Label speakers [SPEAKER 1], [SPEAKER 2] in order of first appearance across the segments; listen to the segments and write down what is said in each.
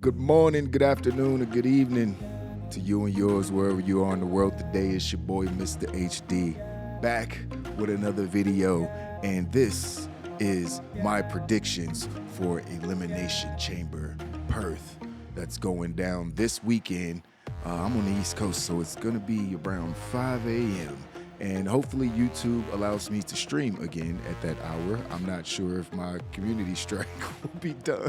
[SPEAKER 1] Good morning, good afternoon, and good evening to you and yours, wherever you are in the world. Today is your boy, Mr. HD, back with another video, and this is my predictions for Elimination Chamber Perth that's going down this weekend. I'm on the East Coast, so it's going to be around 5 a.m., and hopefully YouTube allows me to stream again at that hour. I'm not sure if my community strike will be done.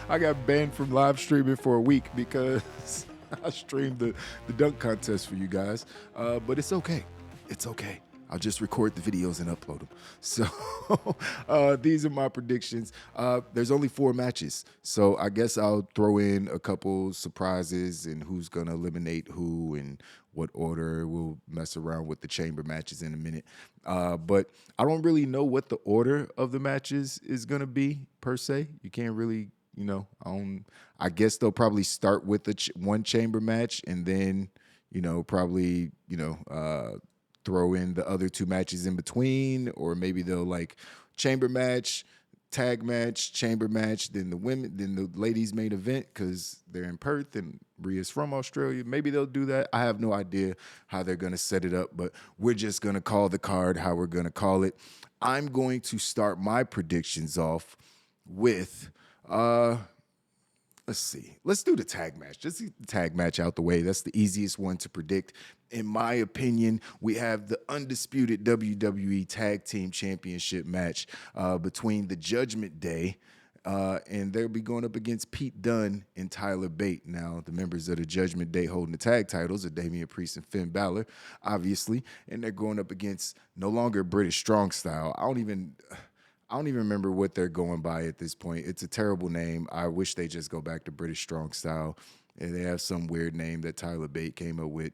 [SPEAKER 1] I got banned from live streaming for a week because I streamed the dunk contest for you guys, but it's okay. It's okay. I'll just record the videos and upload them. So these are my predictions. There's only 4 matches, so I guess I'll throw in a couple surprises and who's going to eliminate who and what order. We'll mess around with the chamber matches in a minute. But I don't really know what the order of the matches is going to be, per se. You can't really, I guess they'll probably start with the one chamber match and then, probably, throw in the other 2 matches in between, or maybe they'll like chamber match, tag match, chamber match, then the ladies main event because they're in Perth and Rhea's from Australia. Maybe they'll do that. I have no idea how they're going to set it up, but we're just going to call the card how we're going to call it. I'm going to start my predictions off with, let's see. Let's do the tag match. Just get the tag match out the way. That's the easiest one to predict. In my opinion, we have the undisputed WWE Tag Team Championship match between the Judgment Day, and they'll be going up against Pete Dunne and Tyler Bate. Now, the members of the Judgment Day holding the tag titles are Damian Priest and Finn Balor, obviously, and they're going up against no longer British Strong Style. I don't even remember what they're going by at this point. It's a terrible name. I wish they just go back to British Strong Style. And they have some weird name that Tyler Bate came up with.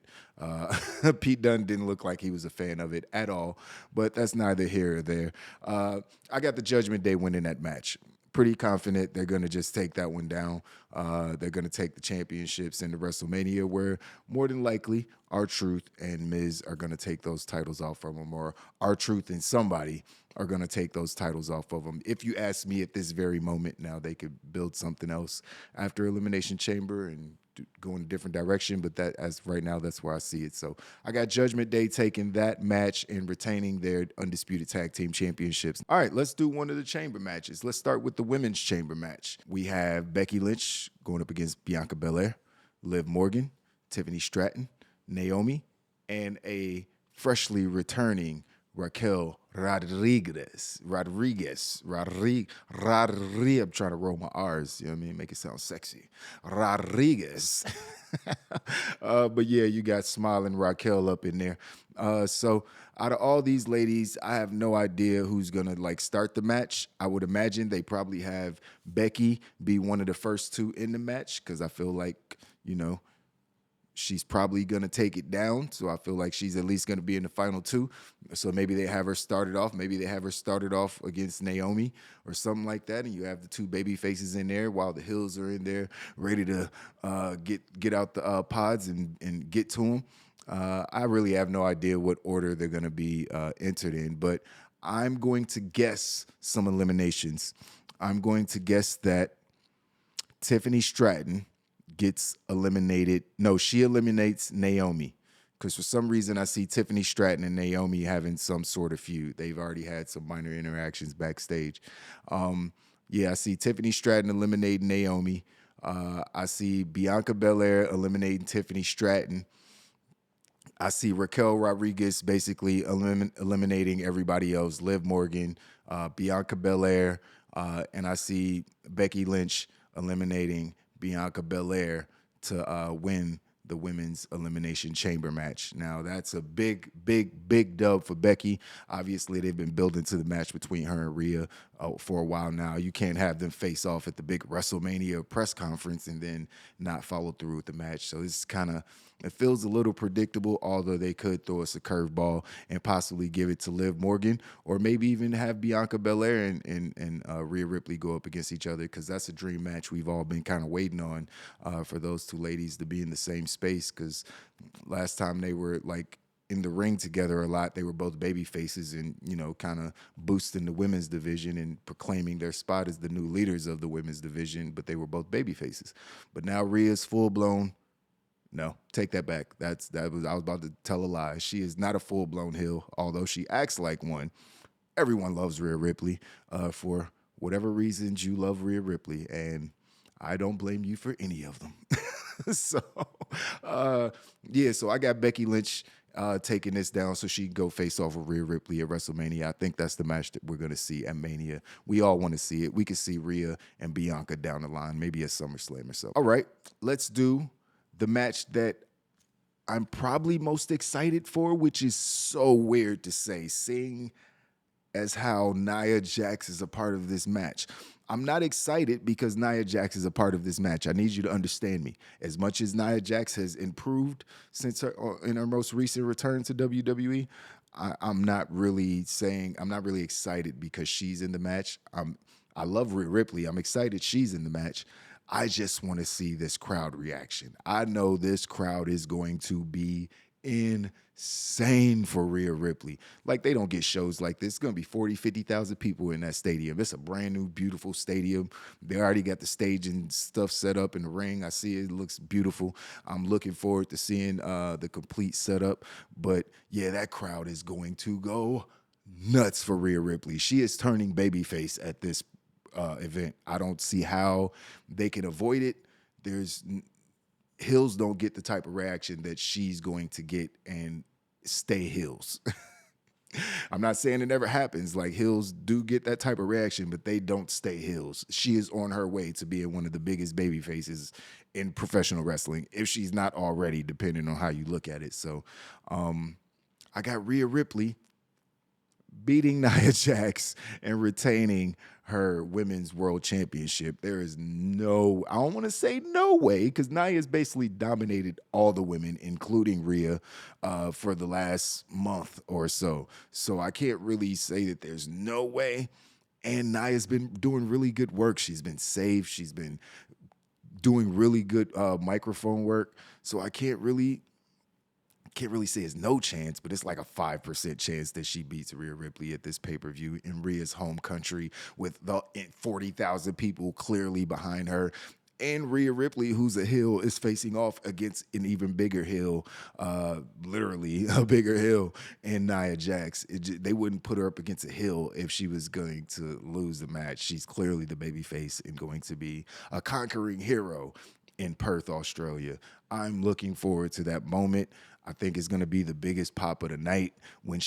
[SPEAKER 1] Pete Dunne didn't look like he was a fan of it at all, but that's neither here or there. I got the Judgment Day winning that match. Pretty confident they're going to just take that one down. They're going to take the championships into WrestleMania, where more than likely R-Truth and Miz are going to take those titles off from them, or R-Truth and somebody are going to take those titles off of them. If you ask me at this very moment, now they could build something else after Elimination Chamber and go in a different direction, but that, as right now, that's where I see it. So I got Judgment Day taking that match and retaining their undisputed tag team championships. All right, let's do one of the chamber matches. Let's start with the women's chamber match. We have Becky Lynch going up against Bianca Belair, Liv Morgan, Tiffany Stratton, Naomi, and a freshly returning Raquel Rodriguez. I'm trying to roll my R's, you know what I mean? Make it sound sexy. Rodriguez. But yeah, you got smiling Raquel up in there. So out of all these ladies, I have no idea who's going to start the match. I would imagine they probably have Becky be one of the first 2 in the match because I feel like, she's probably going to take it down, so I feel like she's at least going to be in the final 2. So maybe they have her started off. Maybe they have her started off against Naomi or something like that, and you have the 2 baby faces in there while the Hills are in there ready to get out the pods and get to them. I really have no idea what order they're going to be entered in, but I'm going to guess some eliminations. I'm going to guess that Tiffany Stratton gets eliminated. No, she eliminates Naomi because for some reason I see Tiffany Stratton and Naomi having some sort of feud. They've already had some minor interactions backstage. I see Tiffany Stratton eliminating Naomi. I see Bianca Belair eliminating Tiffany Stratton. I see Raquel Rodriguez basically eliminating everybody else, Liv Morgan, Bianca Belair, and I see Becky Lynch eliminating Bianca Belair to win the women's elimination chamber match. Now, that's a big dub for Becky. Obviously, they've been building to the match between her and Rhea for a while now. You can't have them face off at the big WrestleMania press conference and then not follow through with the match. So it's it feels a little predictable, although they could throw us a curveball and possibly give it to Liv Morgan, or maybe even have Bianca Belair and Rhea Ripley go up against each other, because that's a dream match we've all been kind of waiting on for those 2 ladies to be in the same space, because last time they were in the ring together a lot. They were both baby faces and, kind of boosting the women's division and proclaiming their spot as the new leaders of the women's division, but they were both baby faces. But now Rhea's full blown. No, take that back. I was about to tell a lie. She is not a full blown heel, although she acts like one. Everyone loves Rhea Ripley for whatever reasons you love Rhea Ripley, and I don't blame you for any of them. so, so I got Becky Lynch taking this down so she can go face off with Rhea Ripley at WrestleMania. I think that's the match that we're going to see at Mania. We all want to see it. We could see Rhea and Bianca down the line, maybe at SummerSlam or so. All right, let's do the match that I'm probably most excited for, which is so weird to say, seeing as how Nia Jax is a part of this match. I'm not excited because Nia Jax is a part of this match. I need you to understand me. As much as Nia Jax has improved since in her most recent return to WWE, I'm not really excited because she's in the match. I love Rhea Ripley. I'm excited she's in the match. I just want to see this crowd reaction. I know this crowd is going to be insane for Rhea Ripley. Like, they don't get shows like this. It's going to be 40, 50,000 people in that stadium. It's a brand new, beautiful stadium. They already got the stage and stuff set up in the ring. I see it. It looks beautiful. I'm looking forward to seeing the complete setup. But, yeah, that crowd is going to go nuts for Rhea Ripley. She is turning babyface at this event. I don't see how they can avoid it. Hills don't get the type of reaction that she's going to get and stay Hills. I'm not saying it never happens. Like, Hills do get that type of reaction, but they don't stay Hills. She is on her way to being one of the biggest baby faces in professional wrestling, if she's not already, depending on how you look at it. So I got Rhea Ripley beating Nia Jax and retaining her women's world championship. There is I don't want to say no way, because Nia's basically dominated all the women, including Rhea, for the last month or so. So I can't really say that there's no way. And Nia's been doing really good work. She's been safe. She's been doing really good microphone work. So I can't really say it's no chance, but it's like a 5% chance that she beats Rhea Ripley at this pay-per-view in Rhea's home country with the 40,000 people clearly behind her. And Rhea Ripley, who's a heel, is facing off against an even bigger heel, literally a bigger heel, in Nia Jax. They wouldn't put her up against a heel if she was going to lose the match. She's clearly the babyface and going to be a conquering hero in Perth, Australia. I'm looking forward to that moment. I think it's going to be the biggest pop of the night when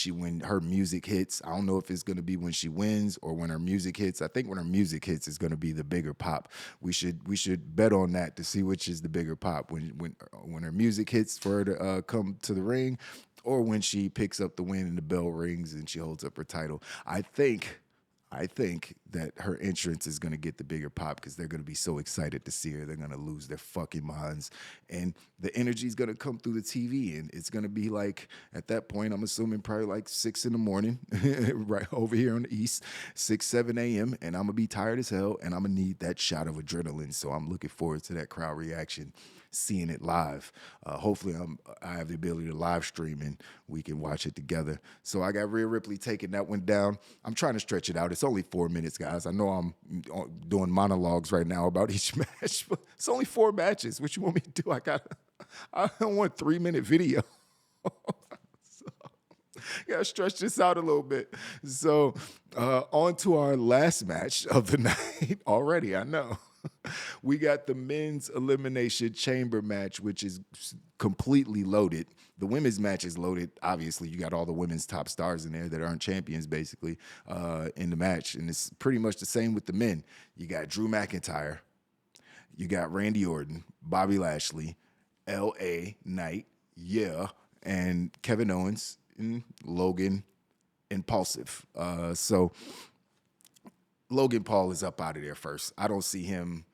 [SPEAKER 1] her music hits. I don't know if it's going to be when she wins or when her music hits. I think when her music hits is going to be the bigger pop. We should bet on that to see which is the bigger pop, when her music hits for her to come to the ring, or when she picks up the win and the bell rings and she holds up her title. I think that her entrance is going to get the bigger pop because they're going to be so excited to see her. They're going to lose their fucking minds. And the energy is going to come through the TV. And it's going to be like, at that point, I'm assuming probably like 6 in the morning, right over here on the East, 6, 7 a.m. And I'm going to be tired as hell. And I'm going to need that shot of adrenaline. So I'm looking forward to that crowd reaction, seeing it live. Hopefully I have the ability to live stream and we can watch it together. So I got Rhea Ripley taking that one down. I'm trying to stretch it out. It's only 4 minutes, guys. I know I'm doing monologues right now about each match, but it's only 4 matches. What you want me to do? I don't want a 3-minute video. Gotta stretch this out a little bit. So on to our last match of the night already, I know. We got the men's elimination chamber match, which is completely loaded. The women's match is loaded. Obviously, you got all the women's top stars in there that aren't champions, basically, in the match. And it's pretty much the same with the men. You got Drew McIntyre. You got Randy Orton, Bobby Lashley, L.A. Knight, and Kevin Owens, and Logan Impulsive. So Logan Paul is up out of there first. I don't see him.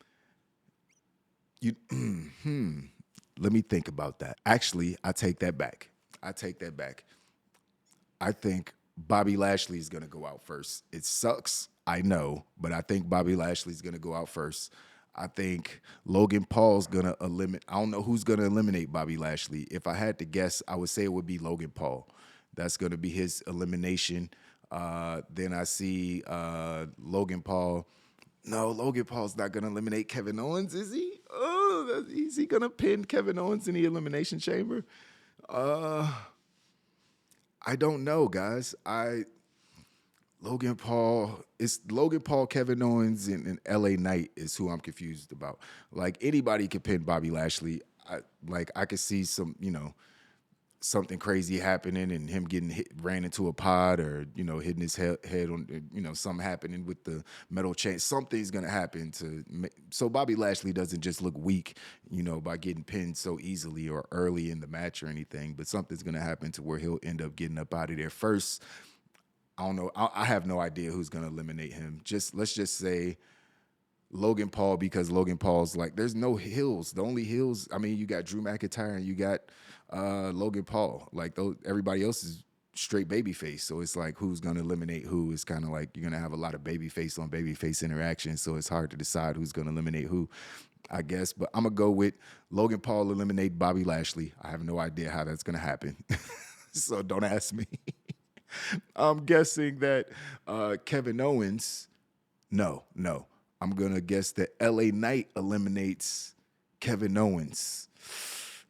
[SPEAKER 1] Let me think about that. Actually, I take that back. I think Bobby Lashley is going to go out first. It sucks, I know, but I think Bobby Lashley is going to go out first. I think Logan Paul's gonna eliminate. I don't know who's gonna eliminate Bobby Lashley. If I had to guess, I would say it would be Logan Paul. That's gonna be his elimination. Then I see Logan Paul. No, Logan Paul's not gonna eliminate Kevin Owens, is he? Oh, is he gonna pin Kevin Owens in the elimination chamber? Uh, I don't know, guys. Logan Paul, Kevin Owens, and LA Knight is who I'm confused about. Like anybody could pin Bobby Lashley. I could see some, something crazy happening and him getting ran into a pod or, hitting his head on, something happening with the metal chain. Something's gonna happen so Bobby Lashley doesn't just look weak, by getting pinned so easily or early in the match or anything. But something's gonna happen to where he'll end up getting up out of there first. I don't know. I have no idea who's going to eliminate him. Let's just say Logan Paul, because Logan Paul's like, there's no heels. The only heels, I mean, you got Drew McIntyre and you got Logan Paul. Like everybody else is straight babyface. So it's like, who's going to eliminate who? It's kind of like you're going to have a lot of babyface on babyface interaction. So it's hard to decide who's going to eliminate who, I guess. But I'm going to go with Logan Paul eliminate Bobby Lashley. I have no idea how that's going to happen. So don't ask me. I'm guessing that Kevin Owens, no. I'm gonna guess that LA Knight eliminates Kevin Owens.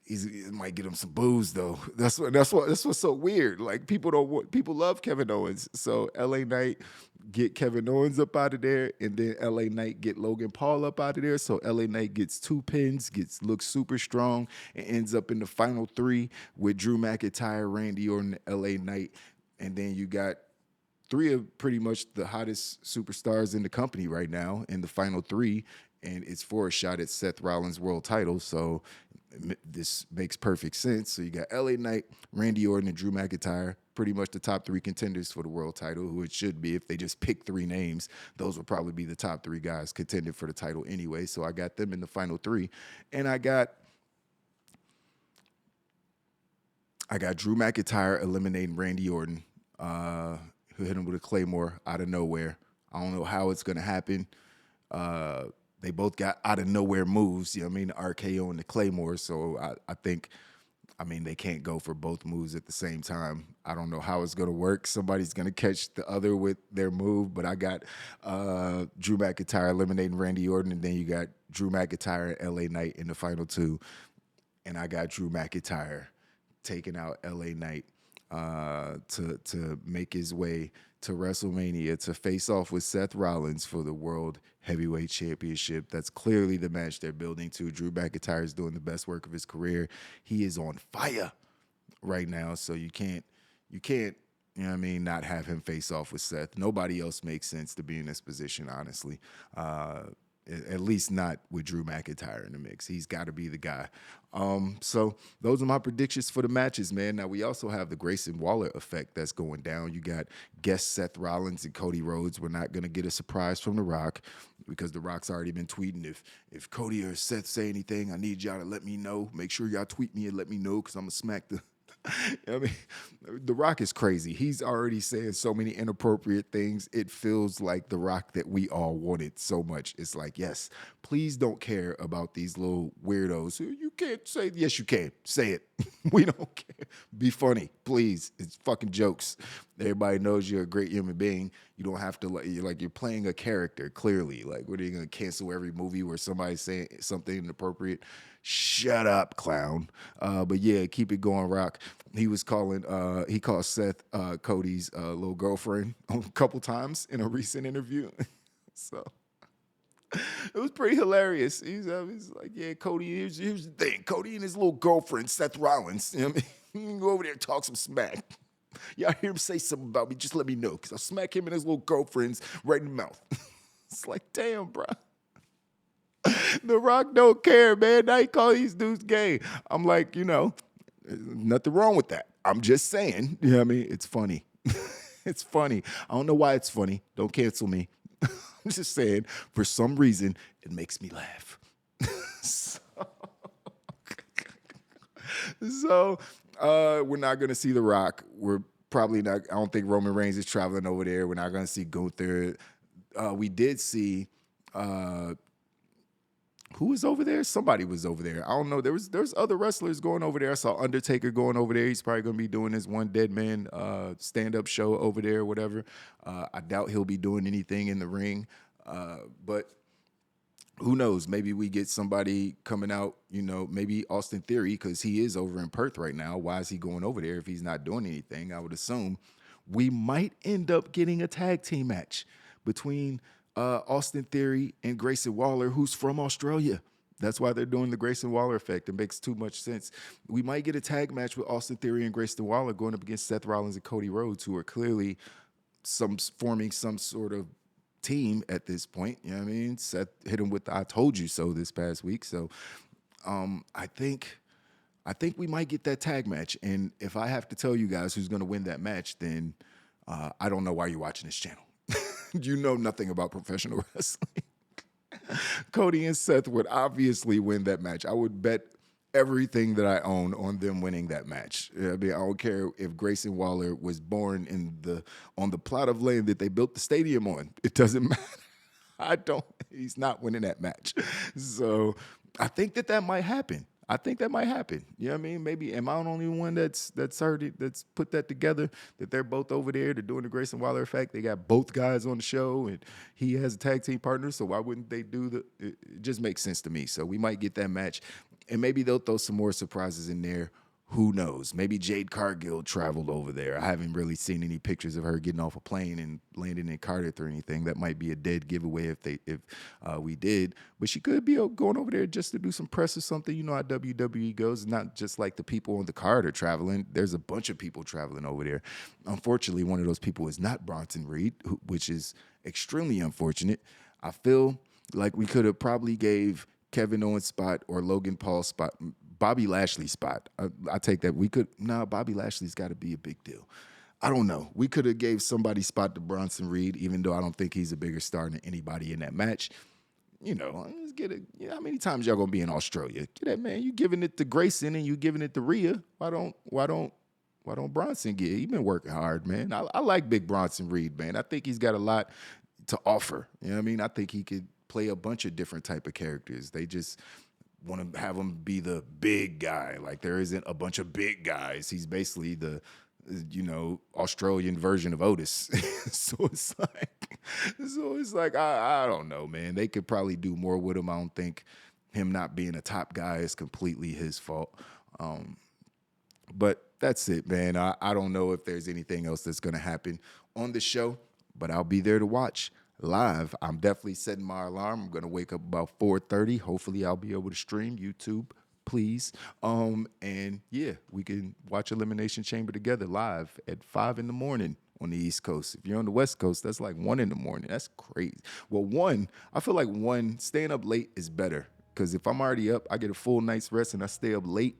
[SPEAKER 1] He might get him some booze though. That's what's so weird. Like people love Kevin Owens. So LA Knight get Kevin Owens up out of there, and then LA Knight get Logan Paul up out of there. So LA Knight gets 2 pins, looks super strong, and ends up in the final 3 with Drew McIntyre, Randy Orton, LA Knight. And then you got 3 of pretty much the hottest superstars in the company right now in the final 3. And it's for a shot at Seth Rollins' world title. So this makes perfect sense. So you got LA Knight, Randy Orton, and Drew McIntyre, pretty much the top 3 contenders for the world title, who it should be. If they just pick 3 names, those would probably be the top 3 guys contending for the title anyway. So I got them in the final 3. And I got Drew McIntyre eliminating Randy Orton, who hit him with a Claymore out of nowhere. I don't know how it's going to happen. They both got out of nowhere moves, the RKO and the Claymore. So I think, they can't go for both moves at the same time. I don't know how it's going to work. Somebody's going to catch the other with their move, but I got Drew McIntyre eliminating Randy Orton, and then you got Drew McIntyre and LA Knight in the final 2. And I got Drew McIntyre taking out LA Knight to make his way to WrestleMania to face off with Seth Rollins for the World Heavyweight Championship. That's clearly the match they're building to. Drew McIntyre is doing the best work of his career. He is on fire right now, so you can't, not have him face off with Seth. Nobody else makes sense to be in this position, honestly. At least not with Drew McIntyre in the mix. He's got to be the guy. So those are my predictions for the matches, man. Now, we also have the Grayson Waller effect that's going down. You got guest Seth Rollins and Cody Rhodes. We're not going to get a surprise from The Rock because The Rock's already been tweeting, if Cody or Seth say anything, I need y'all to let me know. Make sure y'all tweet me and let me know because I'm going to smack the... The Rock is crazy. He's already saying so many inappropriate things. It feels like the Rock that we all wanted so much. It's like, yes, please don't care about these little weirdos. You can't say, yes, you can. Say it. We don't care. Be funny, please. It's fucking jokes. Everybody knows you're a great human being. You don't have to, you're playing a character, clearly. Like, what are you going to cancel every movie where somebody's saying something inappropriate? Shut up, clown. But yeah, keep it going, Rock. He called Seth Cody's little girlfriend a couple times in a recent interview. So it was pretty hilarious. He's like, yeah, Cody, here's the thing. Cody and his little girlfriend, Seth Rollins. You can go over there and talk some smack. Y'all hear him say something about me, just let me know, because I'll smack him and his little girlfriends right in the mouth. It's like, damn, bro. The Rock don't care, man. Now he call these dudes gay. I'm like, nothing wrong with that. I'm just saying, it's funny. It's funny. I don't know why it's funny. Don't cancel me. I'm just saying, for some reason, it makes me laugh. So we're not going to see The Rock. We're probably not. I don't think Roman Reigns is traveling over there. We're not going to see Gunther. We did see who was over there? Somebody was over there. I don't know. There's other wrestlers going over there. I saw Undertaker going over there. He's probably going to be doing his one dead man stand-up show over there or whatever. I doubt he'll be doing anything in the ring. But who knows? Maybe we get somebody coming out, maybe Austin Theory, because he is over in Perth right now. Why is he going over there if he's not doing anything? I would assume we might end up getting a tag team match between Austin Theory and Grayson Waller, who's from Australia. That's why they're doing the Grayson Waller effect. It makes too much sense. We might get a tag match with Austin Theory and Grayson Waller going up against Seth Rollins and Cody Rhodes, who are clearly forming some sort of team at this point. You know what I mean? Seth hit him with the "I told you so" this past week. So I think we might get that tag match. And if I have to tell you guys who's going to win that match, then I don't know why you're watching this channel. You know nothing about professional wrestling. Cody and Seth would obviously win that match. I would bet everything that I own on them winning that match. I mean, I don't care if Grayson Waller was born on the plot of land that they built the stadium on. It doesn't matter. He's not winning that match. So I think that might happen. You know what I mean? Maybe am I the only one that's put that together, that they're both over there, they're doing the Grayson Waller effect. They got both guys on the show and he has a tag team partner. So why wouldn't they do it just makes sense to me. So we might get that match and maybe they'll throw some more surprises in there. Who knows? Maybe Jade Cargill traveled over there. I haven't really seen any pictures of her getting off a plane and landing in Cardiff or anything. That might be a dead giveaway if we did. But she could be going over there just to do some press or something. You know how WWE goes. It's not just like the people on the card are traveling. There's a bunch of people traveling over there. Unfortunately, one of those people is not Bronson Reed, which is extremely unfortunate. I feel like we could have probably gave Kevin Owens' spot or Logan Paul's spot, Bobby Lashley's spot. I take that. Bobby Lashley's got to be a big deal. I don't know. We could have gave somebody's spot to Bronson Reed, even though I don't think he's a bigger star than anybody in that match. Let's get it. How many times y'all gonna be in Australia? Get that man. You giving it to Grayson and you giving it to Rhea. Why don't Bronson get it? He been working hard, man. I like Big Bronson Reed, man. I think he's got a lot to offer. You know what I mean? I think he could play a bunch of different type of characters. They just want to have him be the big guy. Like there isn't a bunch of big guys. He's basically the Australian version of Otis. so it's like I don't know, man. They could probably do more with him. I don't think him not being a top guy is completely his fault. But that's it, man. I don't know if there's anything else that's going to happen on the show, but I'll be there to watch live. I'm definitely setting my alarm. I'm going to wake up about 4:30. Hopefully I'll be able to stream YouTube, please. And yeah, we can watch Elimination Chamber together live at 5 in the morning on the East Coast. If you're on the West Coast, that's like 1 in the morning. That's crazy. Well, I feel like staying up late is better because if I'm already up, I get a full night's rest and I stay up late.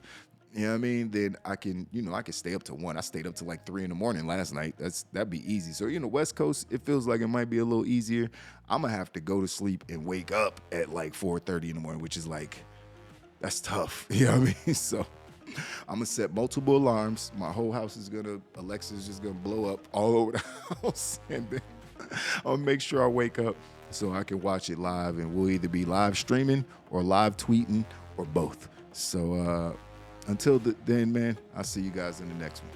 [SPEAKER 1] You know what I mean? Then I can stay up to 1. I stayed up to like 3 in the morning last night. That'd be easy. So you're in the West Coast, it feels like it might be a little easier. I'm gonna have to go to sleep and wake up at like 4:30 in the morning, which is like, that's tough. You know what I mean? So I'm gonna set multiple alarms. My whole house Alexa's just gonna blow up all over the house. And then I'll make sure I wake up so I can watch it live. And we'll either be live streaming or live tweeting or both. So, until then, man, I'll see you guys in the next one.